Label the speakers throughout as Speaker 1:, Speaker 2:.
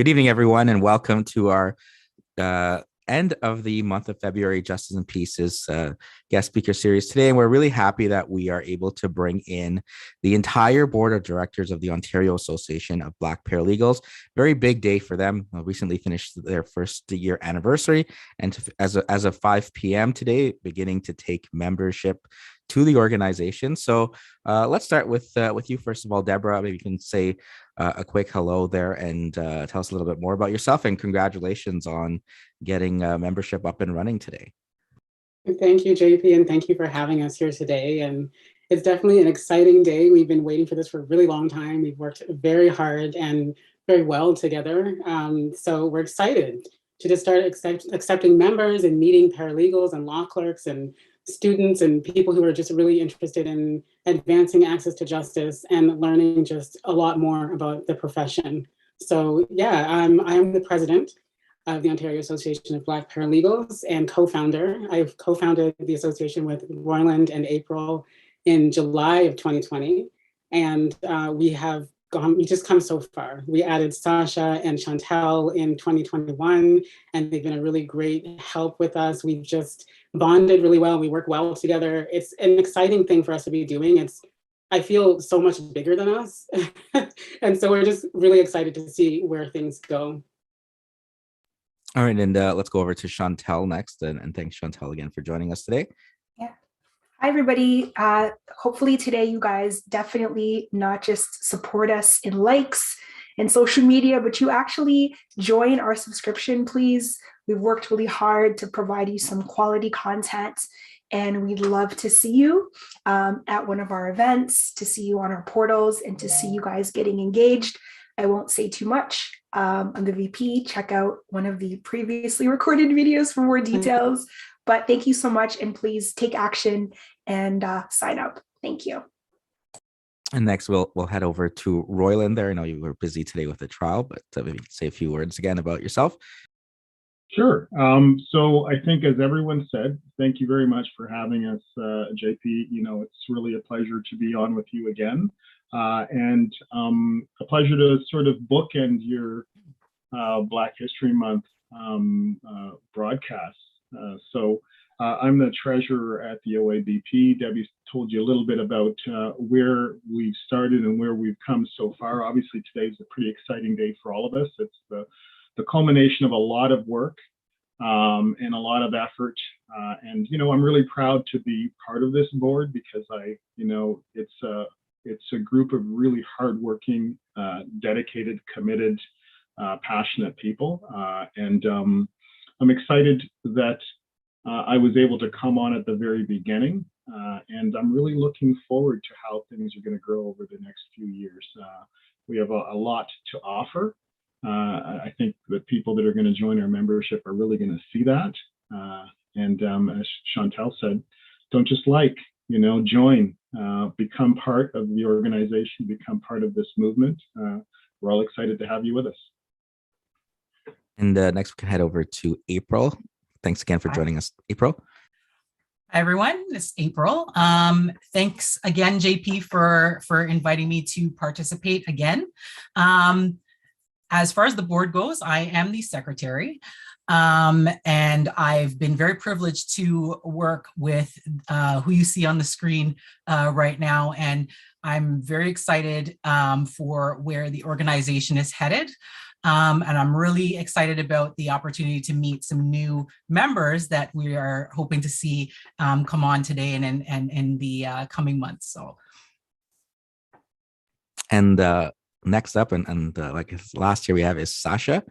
Speaker 1: Good evening, everyone, and welcome to our end of the month of February Justice and Peace's guest speaker series today. And we're really happy that we are able to bring in the entire board of directors of the Ontario Association of Black Paralegals. Very big day for them. Recently finished their first year anniversary, and as of 5 p.m. today, beginning to take membership to the organization. So let's start with you first of all, Deborah. Maybe you can say a quick hello there and tell us a little bit more about yourself, and congratulations on getting membership up and running today.
Speaker 2: Thank you, JP, and thank you for having us here today. And it's definitely an exciting day. We've been waiting for this for a really long time. We've worked very hard and very well together. So we're excited to just start accepting members and meeting paralegals and law clerks and students and people who are just really interested in advancing access to justice and learning just a lot more about the profession. So yeah, I'm the president of the Ontario Association of Black Paralegals and co-founder. I've co-founded the association with Royland and April in July of 2020. And we just come so far. We added Sasha and Chantel in 2021, and they've been a really great help with us. We've just bonded really well. We work well together. It's an exciting thing for us to be doing. I feel so much bigger than us. And so we're just really excited to see where things go.
Speaker 1: All right, and let's go over to Chantel next. And thanks, Chantel, again for joining us today.
Speaker 3: Yeah. Hi, everybody. Hopefully today you guys definitely not just support us in likes and social media, but you actually join our subscription, please. We've worked really hard to provide you some quality content, and we'd love to see you at one of our events, to see you on our portals, and to see you guys getting engaged. I won't say too much. I'm the VP. Check out one of the previously recorded videos for more details. But thank you so much, and please take action and sign up. Thank you.
Speaker 1: And next, we'll head over to Royland there. I know you were busy today with the trial, but maybe you can say a few words again about yourself.
Speaker 4: Sure. So I think, as everyone said, thank you very much for having us, JP. You know, it's really a pleasure to be on with you again. And a pleasure to sort of bookend your Black History Month broadcast. So I'm the treasurer at the OABP. Debbie told you a little bit about where we've started and where we've come so far. Obviously, today's a pretty exciting day for all of us. It's the culmination of a lot of work and a lot of effort. And, you know, I'm really proud to be part of this board because it's a group of really hardworking, dedicated, committed, passionate people. And I'm excited that I was able to come on at the very beginning. And I'm really looking forward to how things are going to grow over the next few years. We have a lot to offer. I think the people that are going to join our membership are really going to see that. And as Chantel said, don't just join, become part of the organization, become part of this movement. We're all excited to have you with us.
Speaker 1: And next we can head over to April. Thanks again for joining us, April.
Speaker 5: Hi, everyone. It's April. Thanks again, JP, for inviting me to participate again. As far as the board goes, I am the secretary. And I've been very privileged to work with who you see on the screen right now. And I'm very excited for where the organization is headed. And I'm really excited about the opportunity to meet some new members that we are hoping to see come on today and in the coming months. So.
Speaker 1: And next up, and like last year we have is Sasha.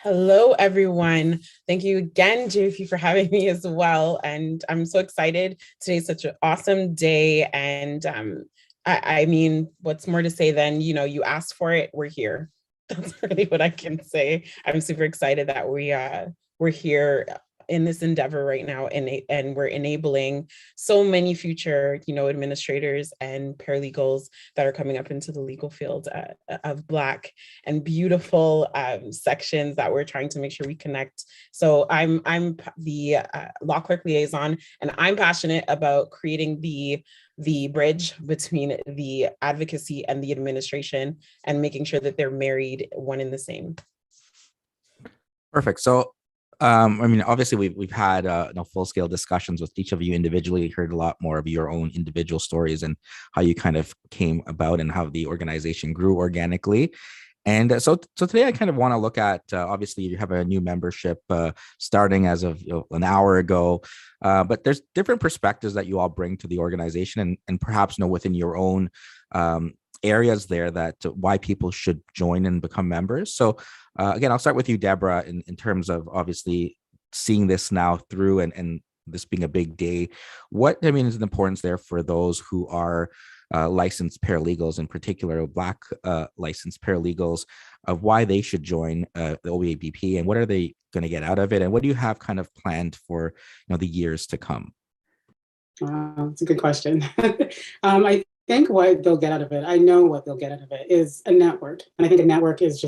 Speaker 6: Hello, everyone. Thank you again, JP, for having me as well. And I'm so excited. Today's such an awesome day. And I mean, what's more to say than, you asked for it, we're here. That's really what I can say. I'm super excited that we're here in this endeavor right now, and we're enabling so many future, administrators and paralegals that are coming up into the legal field of Black and beautiful sections that we're trying to make sure we connect. So I'm the law clerk liaison, and I'm passionate about creating the the bridge between the advocacy and the administration, and making sure that they're married one and the same.
Speaker 1: Perfect. So, obviously we've had full scale discussions with each of you individually. Heard a lot more of your own individual stories and how you kind of came about and how the organization grew organically. And so today I kind of want to look at, obviously you have a new membership starting as of an hour ago, but there's different perspectives that you all bring to the organization and perhaps within your own areas there that why people should join and become members. So again, I'll start with you, Deborah, in terms of obviously seeing this now through and this being a big day. What is the importance there for those who are licensed paralegals, in particular Black licensed paralegals, of why they should join the OABP and what are they going to get out of it, and what do you have kind of planned for the years to come?
Speaker 2: It's a good question. I think what they'll get out of it, I know what they'll get out of it, is a network. And I think a network is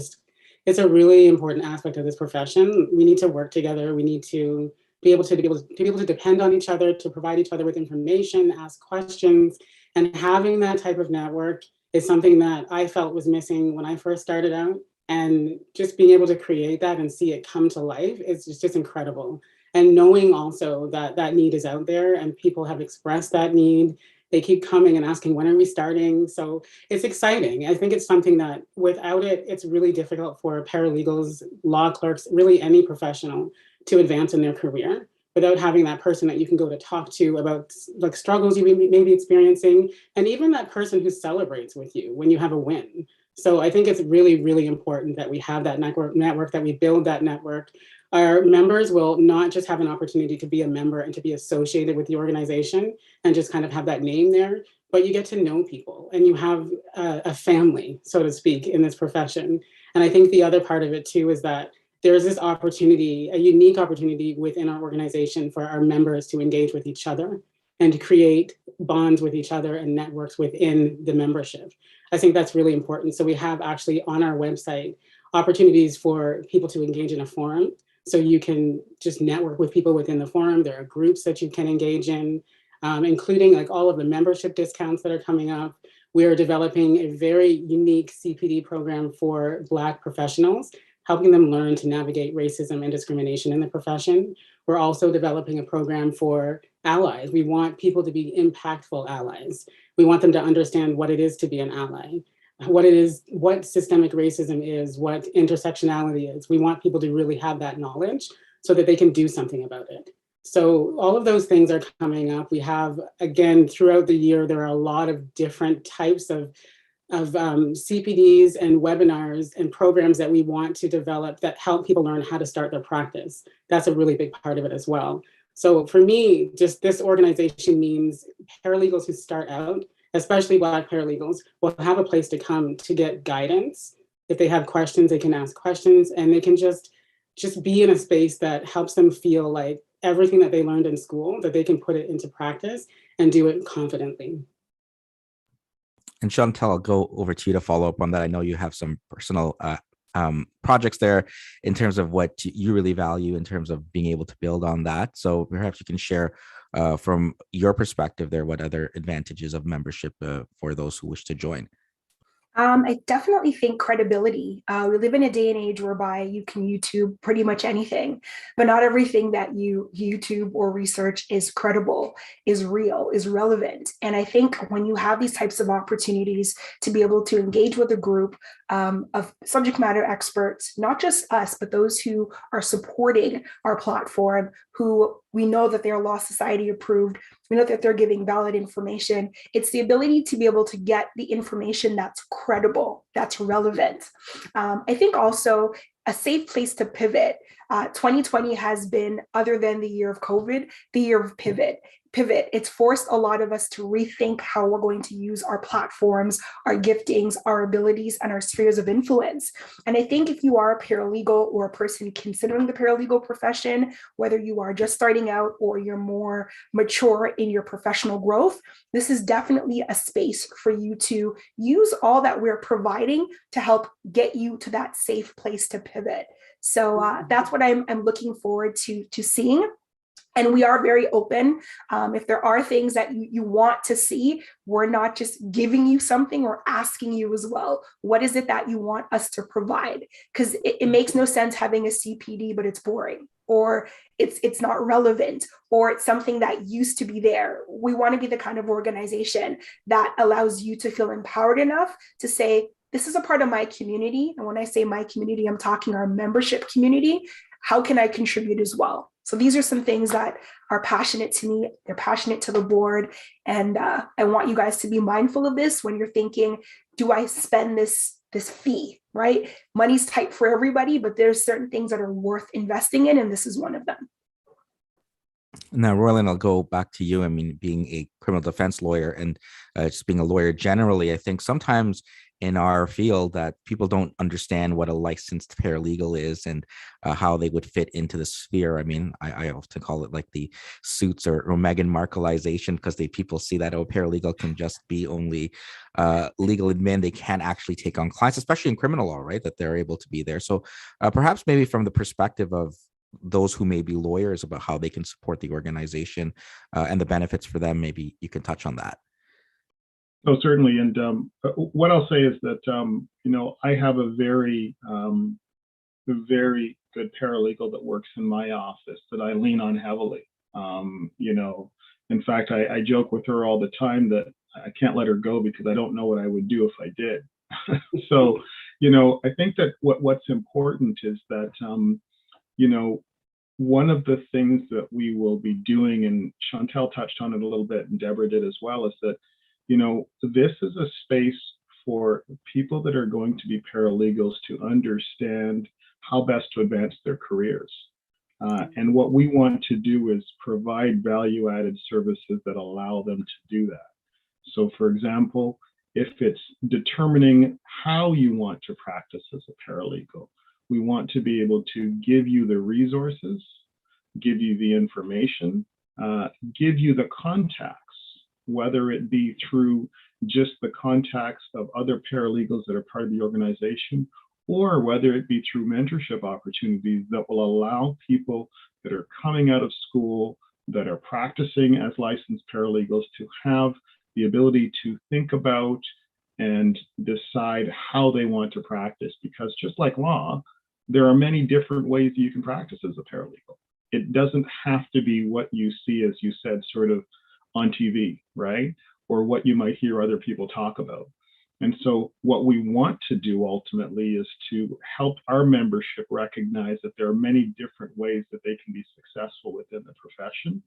Speaker 2: it's a really important aspect of this profession. We need to work together. We need to be able to depend on each other, to provide each other with information, ask questions. And having that type of network is something that I felt was missing when I first started out. And just being able to create that and see it come to life is just incredible. And knowing also that that need is out there and people have expressed that need. They keep coming and asking, when are we starting? So it's exciting. I think it's something that without it, it's really difficult for paralegals, law clerks, really any professional to advance in their career without having that person that you can go to talk to about like struggles you may be experiencing, and even that person who celebrates with you when you have a win. So I think it's really, really important that we have that network, that we build that network. Our members will not just have an opportunity to be a member and to be associated with the organization and just kind of have that name there, but you get to know people and you have a family, so to speak, in this profession. And I think the other part of it too is that there's this opportunity, a unique opportunity within our organization for our members to engage with each other and to create bonds with each other and networks within the membership. I think that's really important. So we have actually on our website opportunities for people to engage in a forum. So you can just network with people within the forum. There are groups that you can engage in, including like all of the membership discounts that are coming up. We are developing a very unique CPD program for Black professionals, helping them learn to navigate racism and discrimination in the profession. We're also developing a program for allies. We want people to be impactful allies. We want them to understand what it is to be an ally, what it is, what systemic racism is, what intersectionality is. We want people to really have that knowledge so that they can do something about it. So all of those things are coming up. We have, again, throughout the year, there are a lot of different types of CPDs and webinars and programs that we want to develop that help people learn how to start their practice. That's a really big part of it as well. So for me, just this organization means paralegals who start out, especially Black paralegals, will have a place to come to get guidance. If they have questions, they can ask questions, and they can just be in a space that helps them feel like everything that they learned in school, that they can put it into practice and do it confidently.
Speaker 1: And Chantel, I'll go over to you to follow up on that. I know you have some personal projects there in terms of what you really value in terms of being able to build on that. So perhaps you can share from your perspective there, what other advantages of membership for those who wish to join.
Speaker 3: I definitely think credibility. We live in a day and age whereby you can YouTube pretty much anything, but not everything that you YouTube or research is credible, is real, is relevant. And I think when you have these types of opportunities to be able to engage with a group of subject matter experts, not just us, but those who are supporting our platform, who we know that they're Law Society approved, we know that they're giving valid information. It's the ability to be able to get the information that's credible, that's relevant. I think also a safe place to pivot. 2020 has been, other than the year of COVID, the year of pivot. It's forced a lot of us to rethink how we're going to use our platforms, our giftings, our abilities, and our spheres of influence. And I think if you are a paralegal or a person considering the paralegal profession, whether you are just starting out or you're more mature in your professional growth, this is definitely a space for you to use all that we're providing to help get you to that safe place to pivot. So that's what I'm looking forward to seeing. And we are very open. If there are things that you want to see, we're not just giving you something, we're asking you as well. What is it that you want us to provide? Because it makes no sense having a CPD, but it's boring, or it's not relevant, or it's something that used to be there. We want to be the kind of organization that allows you to feel empowered enough to say, this is a part of my community. And when I say my community, I'm talking our membership community. How can I contribute as well? So these are some things that are passionate to me. They're passionate to the board. And I want you guys to be mindful of this when you're thinking, do I spend this fee, right? Money's tight for everybody, but there's certain things that are worth investing in, and this is one of them.
Speaker 1: Now, Roland, I'll go back to you. I mean, being a criminal defense lawyer and just being a lawyer generally, I think sometimes in our field that people don't understand what a licensed paralegal is and how they would fit into the sphere. I mean, I often call it like the Suits or Meghan Markleization, because people see that, oh, paralegal can just be only legal admin. They can't actually take on clients, especially in criminal law, right? That they're able to be there. So perhaps maybe from the perspective of those who may be lawyers about how they can support the organization and the benefits for them, maybe you can touch on that.
Speaker 4: Oh, certainly. And what I'll say is that, I have a very, very good paralegal that works in my office that I lean on heavily. In fact, I joke with her all the time that I can't let her go because I don't know what I would do if I did. So, I think that what's important is that, one of the things that we will be doing, and Chantel touched on it a little bit and Deborah did as well, is that this is a space for people that are going to be paralegals to understand how best to advance their careers. And what we want to do is provide value-added services that allow them to do that. So, for example, if it's determining how you want to practice as a paralegal, we want to be able to give you the resources, give you the information, give you the contacts, whether it be through just the contacts of other paralegals that are part of the organization, or whether it be through mentorship opportunities that will allow people that are coming out of school, that are practicing as licensed paralegals, to have the ability to think about and decide how they want to practice. Because just like law, there are many different ways you can practice as a paralegal. It doesn't have to be what you see, as you said, sort of on TV, right? Or what you might hear other people talk about. And so what we want to do ultimately is to help our membership recognize that there are many different ways that they can be successful within the profession.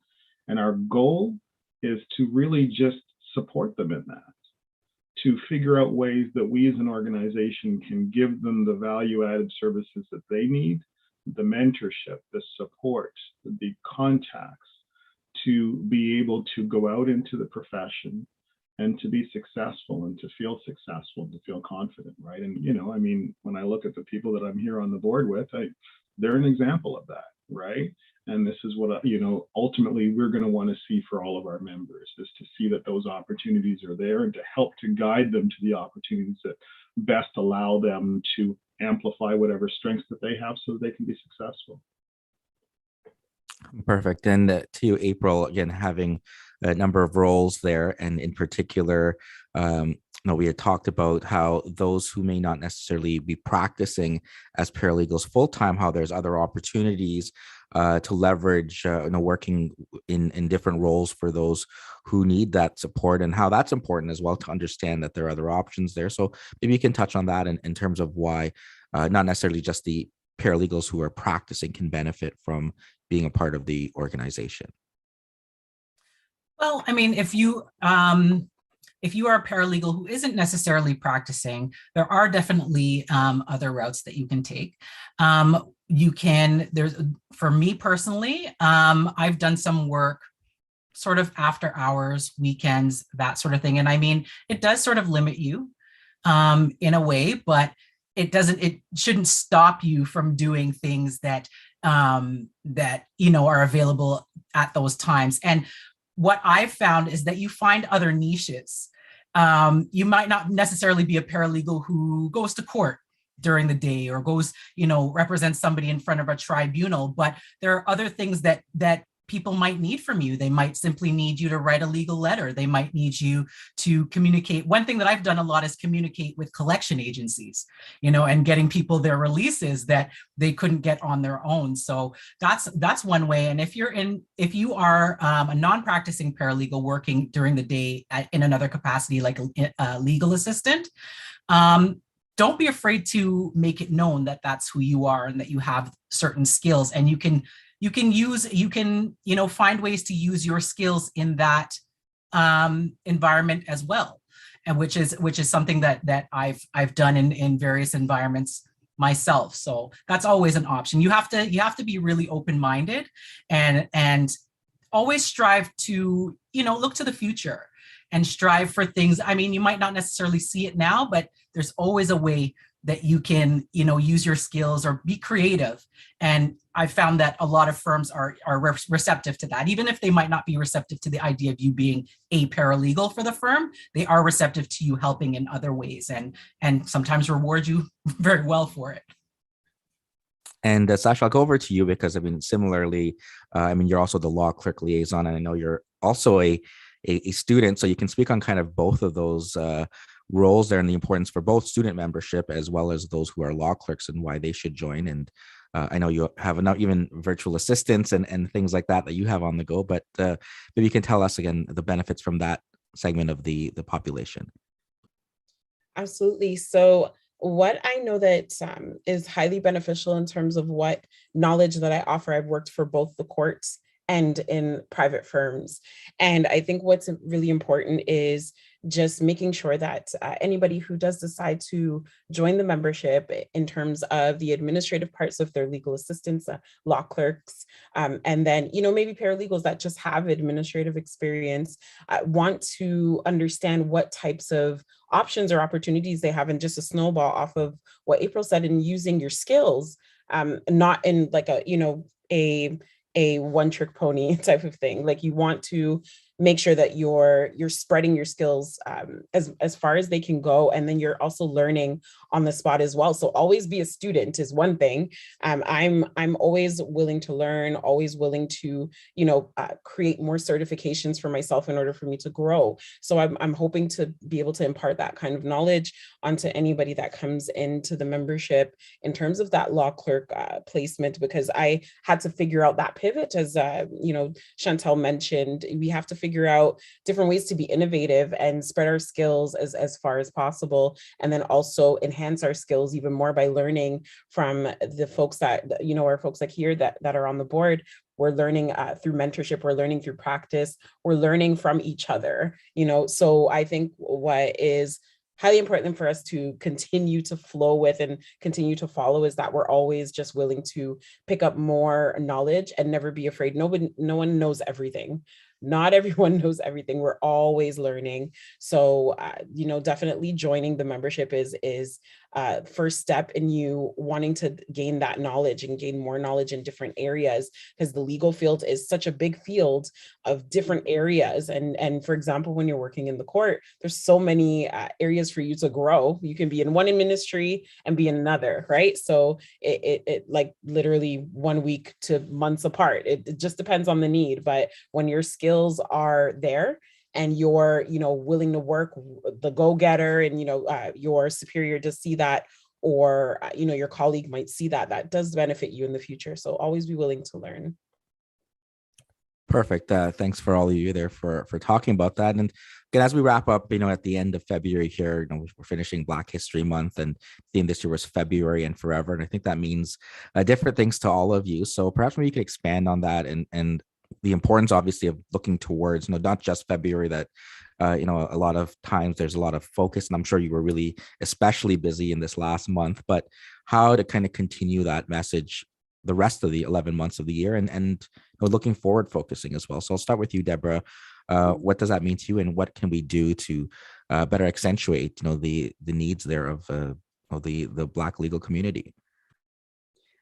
Speaker 4: And our goal is to really just support them in that, to figure out ways that we as an organization can give them the value-added services that they need, the mentorship, the support, the contacts, to be able to go out into the profession and to be successful and to feel successful, to feel confident, right? And, when I look at the people that I'm here on the board with, they're an example of that, right? And this is what, ultimately we're going to want to see for all of our members, is to see that those opportunities are there and to help to guide them to the opportunities that best allow them to amplify whatever strengths that they have so that they can be successful.
Speaker 1: Perfect. And to you, April, again, having a number of roles there, and in particular, we had talked about how those who may not necessarily be practicing as paralegals full-time, how there's other opportunities to leverage, working in different roles for those who need that support, and how that's important as well to understand that there are other options there. So maybe you can touch on that in terms of why not necessarily just the paralegals who are practicing can benefit from being a part of the organization.
Speaker 5: Well, I mean, if you are a paralegal who isn't necessarily practicing, there are definitely other routes that you can take. For me personally, I've done some work sort of after hours, weekends, that sort of thing. And I mean, it does sort of limit you in a way, but it shouldn't stop you from doing things that are available at those times. And what I've found is that you find other niches. You might not necessarily be a paralegal who goes to court during the day or goes, represents somebody in front of a tribunal, but there are other things that people might need from you. They might simply need you to write a legal letter. They might need you to communicate. One thing that I've done a lot is communicate with collection agencies, and getting people their releases that they couldn't get on their own. So that's one way. And if you are a non-practicing paralegal working during the day in another capacity, like a legal assistant, don't be afraid to make it known that that's who you are and that you have certain skills, and you can find ways to use your skills in that environment as well, and which is something that I've done in various environments myself. So that's always an option. You have to be really open-minded and always strive to look to the future and strive for things. I mean, you might not necessarily see it now, but there's always a way that you can, use your skills or be creative. And I found that a lot of firms are receptive to that. Even if they might not be receptive to the idea of you being a paralegal for the firm, they are receptive to you helping in other ways and sometimes reward you very well for it.
Speaker 1: And Sasha, I'll go over to you because similarly, you're also the law clerk liaison, and I know you're also a student, so you can speak on kind of both of those roles there and the importance for both student membership as well as those who are law clerks and why they should join. And I know you have even virtual assistants and things like that you have on the go, but maybe you can tell us again the benefits from that segment of the population.
Speaker 6: Absolutely. So what I know that is highly beneficial in terms of what knowledge that I offer, I've worked for both the courts and in private firms. And I think what's really important is just making sure that anybody who does decide to join the membership in terms of the administrative parts of their legal assistants, law clerks, and then, maybe paralegals that just have administrative experience, want to understand what types of options or opportunities they have, and just a snowball off of what April said, in using your skills, not in like a one-trick pony type of thing. Like, you want to make sure that you're spreading your skills as far as they can go, and then you're also learning on the spot as well. So always be a student is one thing. I'm always willing to learn, always willing to create more certifications for myself in order for me to grow. So I'm hoping to be able to impart that kind of knowledge onto anybody that comes into the membership in terms of that law clerk placement, because I had to figure out that pivot, as Chantel mentioned. We have to figure out different ways to be innovative and spread our skills as far as possible, and then also enhance our skills even more by learning from the folks that are folks like here that are on the board. We're learning through mentorship, we're learning through practice, we're learning from each other, so I think what is highly important for us to continue to flow with and continue to follow is that we're always just willing to pick up more knowledge and never be afraid. No one knows everything. Not everyone knows everything. We're always learning. So, definitely joining the membership is first step in you wanting to gain that knowledge and gain more knowledge in different areas, because the legal field is such a big field of different areas. And for example, when you're working in the court, there's so many areas for you to grow. You can be in one ministry and be in another, right? So it like literally 1 week to months apart. It just depends on the need. But when your skills are there and you're, willing to work, the go-getter, and, your superior does see that, or, your colleague might see that does benefit you in the future. So always be willing to learn.
Speaker 1: Perfect. Thanks for all of you there for talking about that. And again, as we wrap up, at the end of February here, we're finishing Black History Month, and the theme this year was February and Forever. And I think that means different things to all of you. So perhaps maybe you could expand on that and the importance, obviously, of looking towards, not just February, that, a lot of times there's a lot of focus, and I'm sure you were really especially busy in this last month, but how to kind of continue that message the rest of the 11 months of the year and looking forward focusing as well. So I'll start with you, Deborah. What does that mean to you, and what can we do to better accentuate, the needs there of the Black legal community?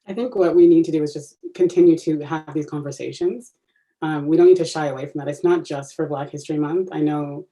Speaker 2: I think what we need to do is just continue to have these conversations. We don't need to shy away from that. It's not just for Black History Month. I know,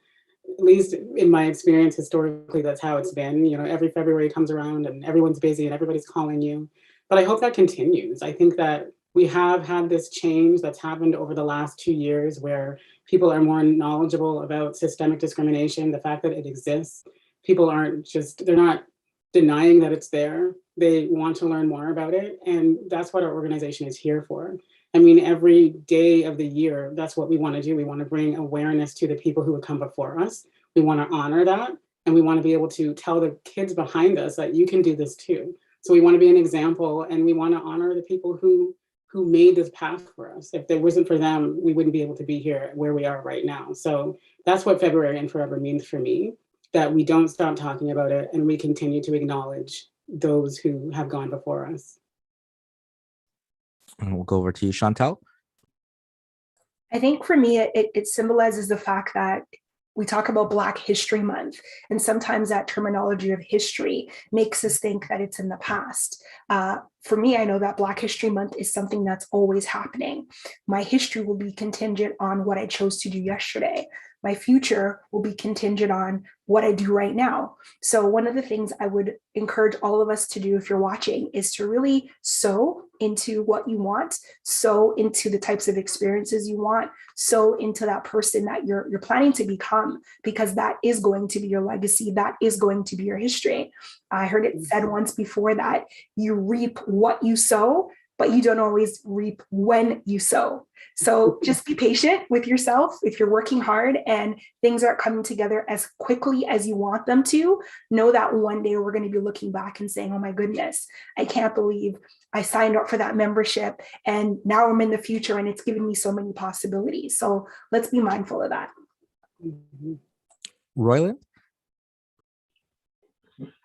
Speaker 2: at least in my experience, historically, that's how it's been. Every February comes around and everyone's busy and everybody's calling you. But I hope that continues. I think that we have had this change that's happened over the last 2 years where people are more knowledgeable about systemic discrimination, the fact that it exists. People they're not denying that it's there. They want to learn more about it. And that's what our organization is here for. I mean, every day of the year, that's what we want to do. We want to bring awareness to the people who have come before us. We want to honor that. And we want to be able to tell the kids behind us that you can do this too. So we want to be an example, and we want to honor the people who made this path for us. If it wasn't for them, we wouldn't be able to be here where we are right now. So that's what February and Forever means for me, that we don't stop talking about it and we continue to acknowledge those who have gone before us.
Speaker 1: And we'll go over to you, Chantel.
Speaker 3: I think for me, it symbolizes the fact that we talk about Black History Month, and sometimes that terminology of history makes us think that it's in the past. For me, I know that Black History Month is something that's always happening. My history will be contingent on what I chose to do yesterday. My future will be contingent on what I do right now. So one of the things I would encourage all of us to do if you're watching is to really sow into what you want, sow into the types of experiences you want, sow into that person that you're planning to become, because that is going to be your legacy. That is going to be your history. I heard it said once before that you reap what you sow, but you don't always reap when you sow. So just be patient with yourself. If you're working hard and things aren't coming together as quickly as you want them to, know that one day we're going to be looking back and saying, oh my goodness, I can't believe I signed up for that membership and now I'm in the future and it's given me so many possibilities. So let's be mindful of that.
Speaker 1: Royland?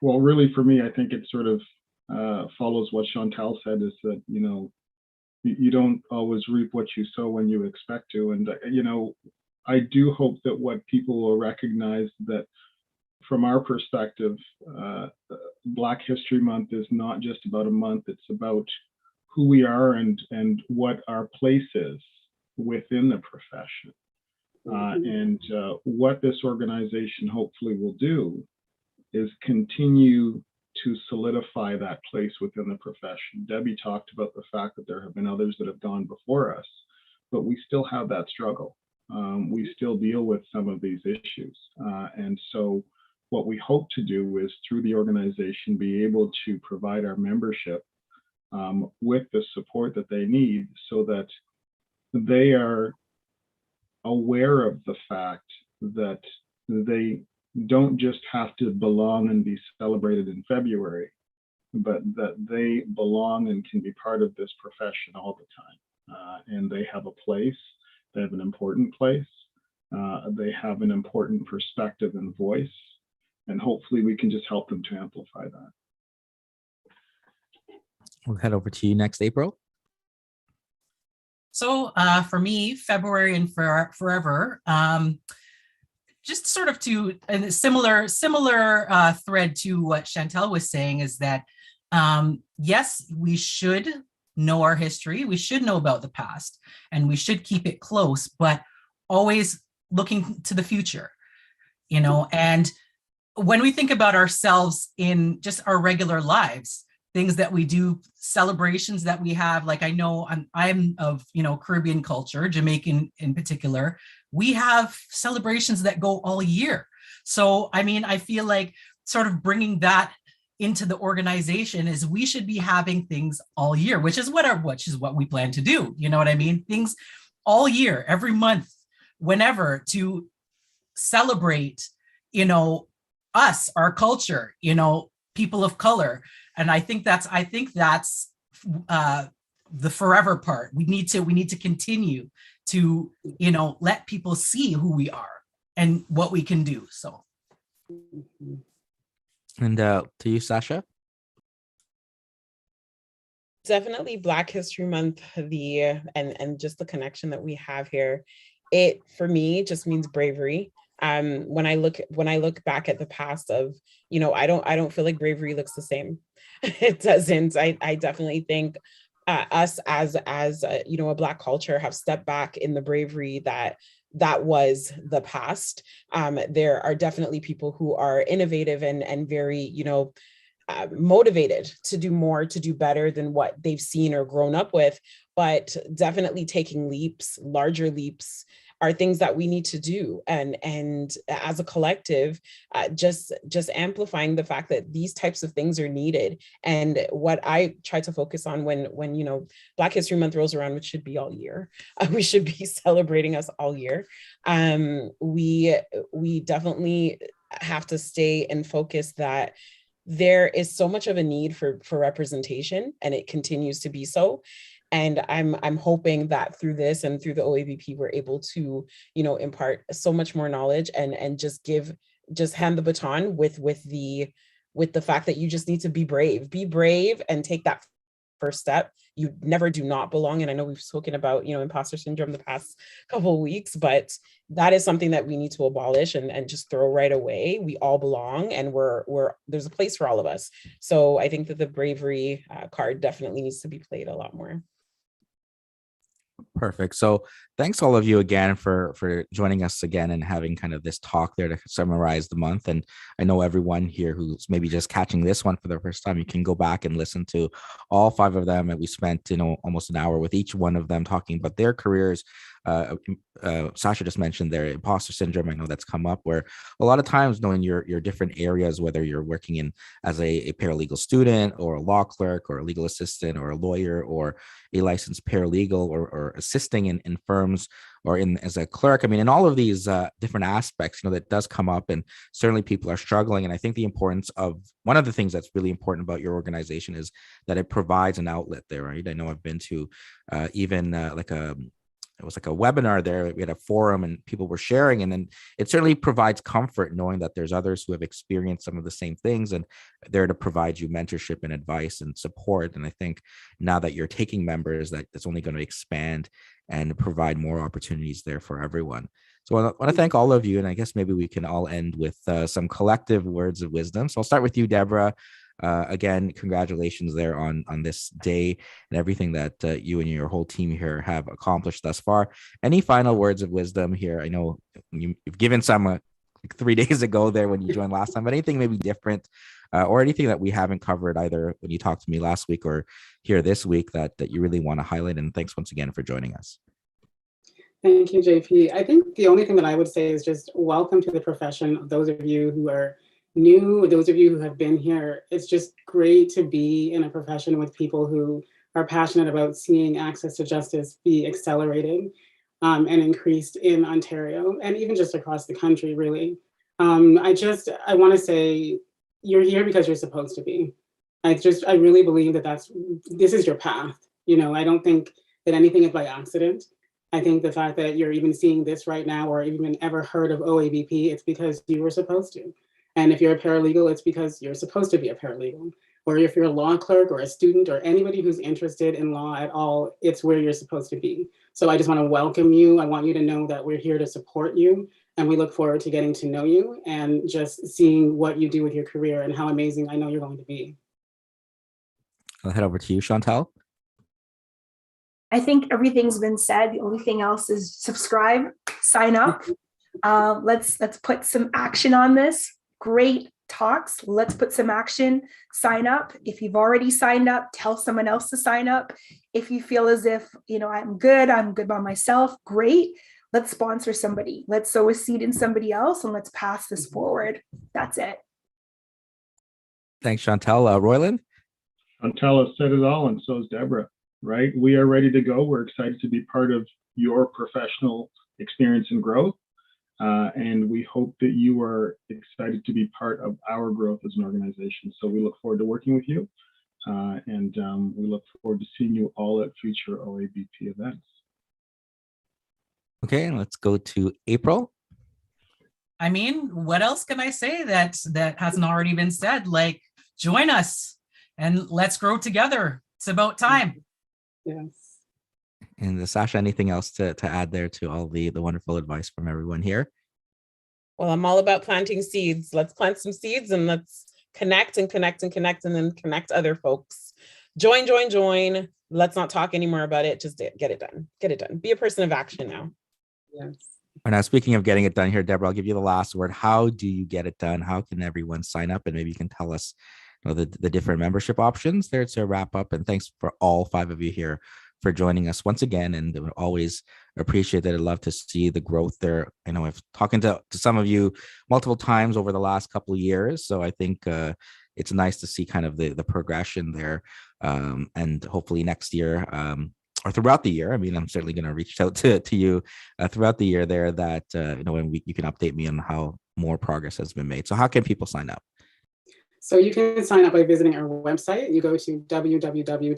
Speaker 4: Well, really for me, I think it sort of follows what Chantal said, is that, you know, you don't always reap what you sow when you expect to. And, you know, I do hope that what people will recognize that from our perspective, Black History Month is not just about a month, it's about who we are and what our place is within the profession. And what this organization hopefully will do is continue to solidify that place within the profession. Debbie talked about the fact that there have been others that have gone before us, but we still have that struggle. We still deal with some of these issues. And so what we hope to do is, through the organization, be able to provide our membership with the support that they need so that they are aware of the fact that they don't just have to belong and be celebrated in February, but that they belong and can be part of this profession all the time. And they have a place, they have an important place, they have an important perspective and voice, and hopefully we can just help them to amplify that.
Speaker 1: We'll head over to you next, April.
Speaker 5: So for me, February and forever, just sort of to a similar thread to what Chantel was saying, is that yes, we should know our history, we should know about the past, and we should keep it close, but always looking to the future, you know. And when we think about ourselves in just our regular lives, things that we do, celebrations that we have, like I know I'm of, you know, Caribbean culture, Jamaican in particular, we have celebrations that go all year. So, I mean, I feel like sort of bringing that into the organization is we should be having things all year, which is what we plan to do. You know what I mean? Things all year, every month, whenever, to celebrate, you know, us, our culture, you know, people of color. And I think that's the forever part. We need to continue to, you know, let people see who we are and what we can do. So.
Speaker 1: And to you, Sasha.
Speaker 6: Definitely Black History Month, and just the connection that we have here. It, for me, just means bravery. When I look back at the past of, you know, I don't feel like bravery looks the same. It doesn't. I definitely think us as you know, a Black culture have stepped back in the bravery that was the past. There are definitely people who are innovative and very, you know, motivated to do more, to do better than what they've seen or grown up with, but definitely taking leaps, larger leaps are things that we need to do. And as a collective, just amplifying the fact that these types of things are needed. And what I try to focus on when you know, Black History Month rolls around, which should be all year, we should be celebrating us all year. We definitely have to stay and focus that there is so much of a need for representation, and it continues to be so. And I'm hoping that through this and through the OABP, we're able to, you know, impart so much more knowledge and just hand the baton with the fact that you just need to be brave and take that first step. You never do not belong. And I know we've spoken about, you know, imposter syndrome the past couple of weeks, but that is something that we need to abolish and just throw right away. We all belong, and there's a place for all of us. So I think that the bravery card definitely needs to be played a lot more.
Speaker 1: Perfect. So thanks all of you again for joining us again and having kind of this talk there to summarize the month. And I know everyone here who's maybe just catching this one for the first time, you can go back and listen to all 5 of them. And we spent, you know, almost an hour with each one of them talking about their careers. Sasha just mentioned their imposter syndrome. I know that's come up, where a lot of times knowing your different areas, whether you're working in as a paralegal student or a law clerk or a legal assistant or a lawyer or a licensed paralegal or assisting in firms or as a clerk. I mean, in all of these different aspects, you know, that does come up, and certainly people are struggling. And I think the importance of one of the things that's really important about your organization is that it provides an outlet there, right? I know I've been to it was like a webinar there. We had a forum and people were sharing, and then it certainly provides comfort knowing that there's others who have experienced some of the same things and there to provide you mentorship and advice and support. And I think now that you're taking members, that's only going to expand and provide more opportunities there for everyone. So I want to thank all of you, and I guess maybe we can all end with some collective words of wisdom. So I'll start with you, Deborah. Again, congratulations there on this day and everything that you and your whole team here have accomplished thus far. Any final words of wisdom here? I know you've given some like 3 days ago there when you joined last time, but anything maybe different or anything that we haven't covered either when you talked to me last week or here this week that you really want to highlight? And thanks once again for joining us.
Speaker 2: Thank you, JP. I think the only thing that I would say is just welcome to the profession. Those of you who are new, those of you who have been here, it's just great to be in a profession with people who are passionate about seeing access to justice be accelerated and increased in Ontario and even just across the country, really. I want to say you're here because you're supposed to be. I really believe that this is your path. You know, I don't think that anything is by accident. I think the fact that you're even seeing this right now or even ever heard of OABP, it's because you were supposed to. And if you're a paralegal, it's because you're supposed to be a paralegal. Or if you're a law clerk or a student or anybody who's interested in law at all, it's where you're supposed to be. So I just want to welcome you. I want you to know that we're here to support you. And we look forward to getting to know you and just seeing what you do with your career and how amazing I know you're going to be.
Speaker 1: I'll head over to you, Chantal.
Speaker 3: I think everything's been said. The only thing else is subscribe, sign up. Let's put some action on this. Great talks. Let's put some action. Sign up. If you've already signed up, tell someone else to sign up. If you feel as if, you know, I'm good by myself, great. Let's sponsor somebody. Let's sow a seed in somebody else and let's pass this forward. That's it.
Speaker 1: Thanks, Chantal. Royland?
Speaker 4: Chantal has said it all, and so is Deborah, right? We are ready to go. We're excited to be part of your professional experience and growth. And we hope that you are excited to be part of our growth as an organization. So we look forward to working with you. And we look forward to seeing you all at future OABP events.
Speaker 1: Okay, let's go to April.
Speaker 5: I mean, what else can I say that hasn't already been said? Like, join us and let's grow together. It's about time.
Speaker 2: Yes.
Speaker 1: And Sasha, anything else to add there to all the wonderful advice from everyone here?
Speaker 6: Well, I'm all about planting seeds. Let's plant some seeds and let's connect and connect and connect and then connect other folks. Join. Let's not talk anymore about it. Just get it done. Get it done. Be a person of action now.
Speaker 2: Yes.
Speaker 1: And now, speaking of getting it done here, Deborah, I'll give you the last word. How do you get it done? How can everyone sign up? And maybe you can tell us the different membership options there to wrap up. And thanks for all 5 of you here for joining us once again. And always appreciate that. I'd love to see the growth there. I know I've talking to some of you multiple times over the last couple of years. So I think it's nice to see kind of the progression there. And hopefully next year, or throughout the year. I mean, I'm certainly going to reach out to you throughout the year there that, when you can update me on how more progress has been made. So how can people sign up?
Speaker 2: So you can sign up by visiting our website. You go to www.oabp.org.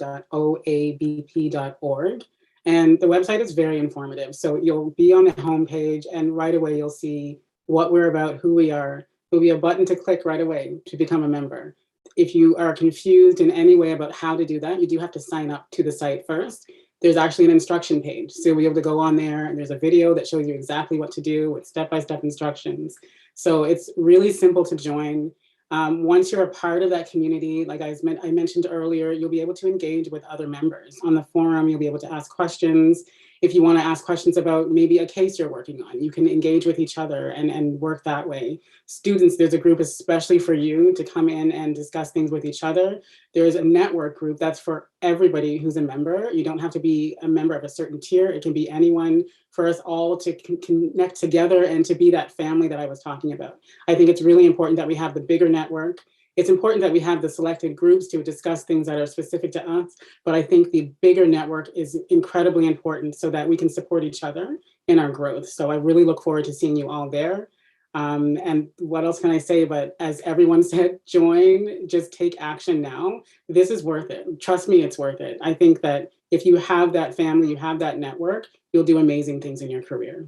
Speaker 2: And the website is very informative. So you'll be on the homepage and right away you'll see what we're about, who we are. There'll be a button to click right away to become a member. If you are confused in any way about how to do that, you do have to sign up to the site first. There's actually an instruction page. So you'll be able to go on there and there's a video that shows you exactly what to do with step-by-step instructions. So it's really simple to join. Once you're a part of that community, like I mentioned earlier, you'll be able to engage with other members. On the forum, you'll be able to ask questions. If you want to ask questions about maybe a case you're working on, you can engage with each other and work that way. Students, there's a group especially for you to come in and discuss things with each other. There's a network group that's for everybody who's a member. You don't have to be a member of a certain tier. It can be anyone, for us all to connect together and to be that family that I was talking about. I think it's really important that we have the bigger network. It's important that we have the selected groups to discuss things that are specific to us, but I think the bigger network is incredibly important so that we can support each other in our growth. So I really look forward to seeing you all there. And what else can I say? But as everyone said, join, just take action now. This is worth it. Trust me, it's worth it. I think that if you have that family, you have that network, you'll do amazing things in your career.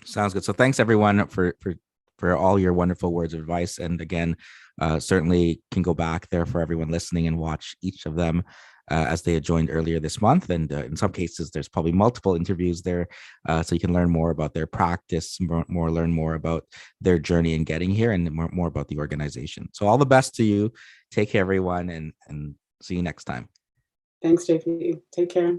Speaker 1: Sounds good. So thanks everyone for all your wonderful words of advice. And again, certainly can go back there for everyone listening and watch each of them as they had joined earlier this month. And in some cases, there's probably multiple interviews there. So you can learn more about their practice, learn more about their journey in getting here and more about the organization. So all the best to you. Take care, everyone, and see you next time.
Speaker 2: Thanks, JP. Take care.